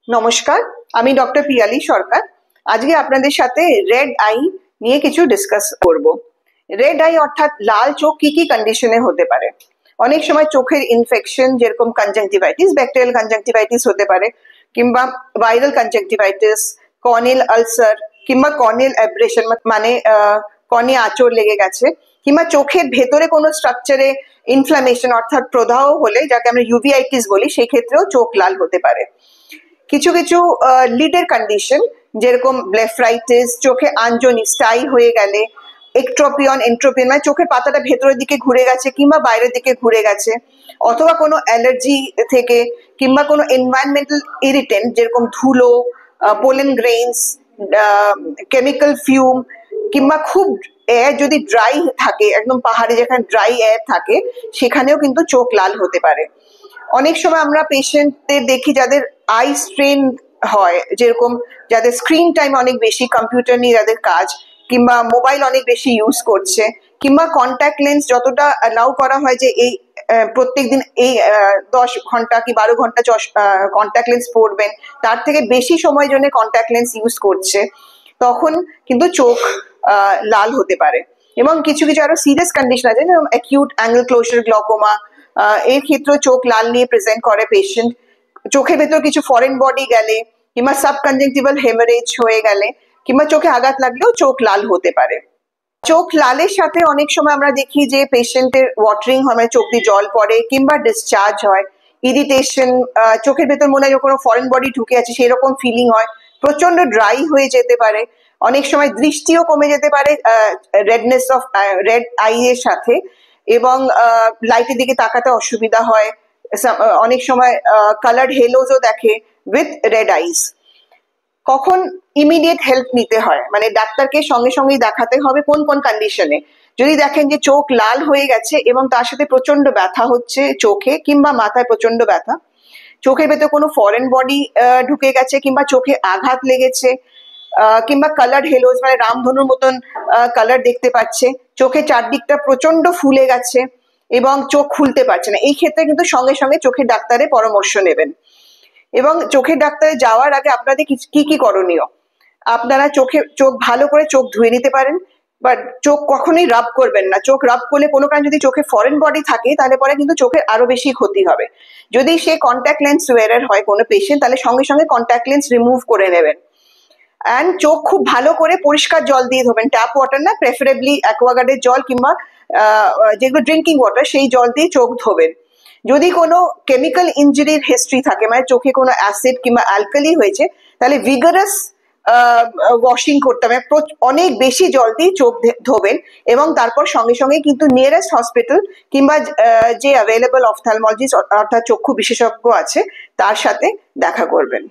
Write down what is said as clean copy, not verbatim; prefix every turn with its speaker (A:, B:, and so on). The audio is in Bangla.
A: নমস্কার, আমি ডক্টর পিয়ালি সরকার। আজকে আপনাদের সাথে রেড আই নিয়ে কিছু ডিসকাস করব। রেড আই অর্থাৎ লাল চোখ কি কি কন্ডিশনে হতে পারে। অনেক সময় চোখের ইনফেকশন, যেরকম কনজাংটিভাইটিস, ব্যাকটেরিয়াল কনজাংটিভাইটিস হতে পারে, কিংবা ভাইরাল কনজাংটিভাইটিস, কর্নিয়াল আলসার, কিংবা কর্নিয়াল অ্যাব্রেশন মানে কর্নিয়া আঁচড় লেগে গেছে, কিংবা চোখের ভেতরে কোনো স্ট্রাকচারে ইনফ্লামেশন অর্থাৎ প্রদাহ হলে, যাকে আমরা ইউভিআইটিস বলি, সেই ক্ষেত্রেও চোখ লাল হতে পারে। কিছু কিছু লিডের কন্ডিশন, যেরকম ব্লেফারাইটিস, চোখে আঞ্জনি স্টাই হয়ে গেলে, এক্ট্রোপিয়ন এন্ট্রোপিয়ন মানে চোখের পাতাটা ভেতরের দিকে ঘুরে গেছে কিংবা বাইরের দিকে ঘুরে গেছে, অথবা কোনো অ্যালার্জি থেকে, কিংবা কোনো এনভায়রনমেন্টাল ইরিটেন্ট যেরকম ধুলো, পোলেন গ্রেইনস, কেমিক্যাল ফিউম, কিংবা খুব এয়ার যদি ড্রাই থাকে, একদম পাহাড়ে যেখানে ড্রাই এয়ার থাকে, সেখানেও কিন্তু চোখ লাল হতে পারে। অনেক সময় আমরা পেশেন্টদের দেখি যাদের আই স্ট্রেন হয়, যেরকম যাদের স্ক্রিন টাইম অনেক বেশি, কম্পিউটার নিয়ে যাদের কাজ, কিংবা মোবাইল অনেক বেশি ইউজ করছে, কিংবা কন্ট্যাক্ট লেন্স যতটা অ্যালাউ করা হয় যে এই প্রত্যেকদিন এই 10 ঘন্টা কি 12 ঘন্টা কন্ট্যাক্ট লেন্স পরবেন, তার থেকে বেশি সময় জন্য কন্ট্যাক্ট লেন্স ইউজ করছে, তখন কিন্তু চোখ লাল হতে পারে। এবং কিছু কিছু আরো সিরিয়াস কন্ডিশন আছে, যেমন অ্যাকিউট অ্যাঙ্গেল ক্লোজার গ্লকোমা, এর ক্ষেত্রে চোখ লাল নিয়ে প্রেজেন্ট করে পেশেন্ট। চোখের ভেতর কিছু ফরেন বডি গেলে, কিংবা সাবকনজাংটিভাল হেমারেজ হয়ে গেলে, কিংবা চোখে আঘাত লাগলেও চোখ লাল হতে পারে। চোখ লালের সাথে অনেক সময় আমরা দেখি যে পেশেন্টের ওয়াটারিং হয়, মানে চোখ দিয়ে জল পড়ে, কিংবা ডিসচার্জ হয়, ইরিটেশন, চোখের ভেতর মনে হয় কোনো ফরেন বডি ঢুকে আছে সেরকম ফিলিং হয়, প্রচন্ড ড্রাই হয়ে যেতে পারে, অনেক সময় দৃষ্টিও কমে যেতে পারে রেডনেস অফ রেড আই এর সাথে, এবং লাইটের দিকে তাকাতে অসুবিধা হয়, অনেক সময় কালার্ড হেলোজও দেখে উইথ রেড আইস। কখন ইমিডিয়েট হেল্প নিতে হয়, মানে ডাক্তারকে সঙ্গে সঙ্গেই দেখাতে হবে কোন কোন কন্ডিশনে। যদি দেখেন যে চোখ লাল হয়ে গেছে এবং তার সাথে প্রচন্ড ব্যথা হচ্ছে চোখে কিংবা মাথায় প্রচন্ড ব্যথা, চোখের ভেতর কোনো ফরেন বডি ঢুকে গেছে, কিংবা চোখে আঘাত লেগেছে, কিংবা কালার্ড হেলোজ মানে রামধনুর মতন কালার দেখতে পাচ্ছে, চোখের চারদিকটা প্রচন্ড ফুলে গেছে এবং চোখ খুলতে পারছে না, এই ক্ষেত্রে কিন্তু সঙ্গে সঙ্গে চোখের ডাক্তারের পরামর্শ নেবেন। এবং চোখের ডাক্তারে যাওয়ার আগে আপনাদের কি কি করণীয়, আপনারা চোখ ভালো করে চোখ ধুয়ে নিতে পারেন, বাট চোখ কখনোই রাব করবেন না। চোখ রাব করলে কোনো কারণে যদি চোখে ফরেন বডি থাকে, তাহলে পরে কিন্তু চোখের আরো বেশি ক্ষতি হবে। যদি সে কন্ট্যাক্ট লেন্স ওয়ারার হয় কোনো পেশেন্ট, তাহলে সঙ্গে সঙ্গে কন্ট্যাক্ট লেন্স রিমুভ করে নেবেন। অ্যান্ড চোখ খুব ভালো করে পরিষ্কার জল দিয়ে ধোবেন, ট্যাপ ওয়াটার না, প্রেফারেবলি অ্যাকোয়াগার্ডের জল, কিংবা যেগুলো ড্রিঙ্কিং ওয়াটার, সেই জল দিয়ে চোখ ধোবেন। যদি কোনো কেমিক্যাল ইনজুরির হিস্ট্রি থাকে, মানে চোখে কোনো অ্যাসিড কিংবা অ্যালকালি হয়েছে, তাহলে ভিগারাস ওয়াশিং করতে হবে, অনেক বেশি জল দিয়ে চোখ ধোবেন, এবং তারপর সঙ্গে সঙ্গে কিন্তু নিয়ারেস্ট হসপিটাল কিংবা যে অ্যাভেলেবল অফথ্যালমোলজিস্ট অর্থাৎ চক্ষু বিশেষজ্ঞ আছে, তার সাথে দেখা করবেন।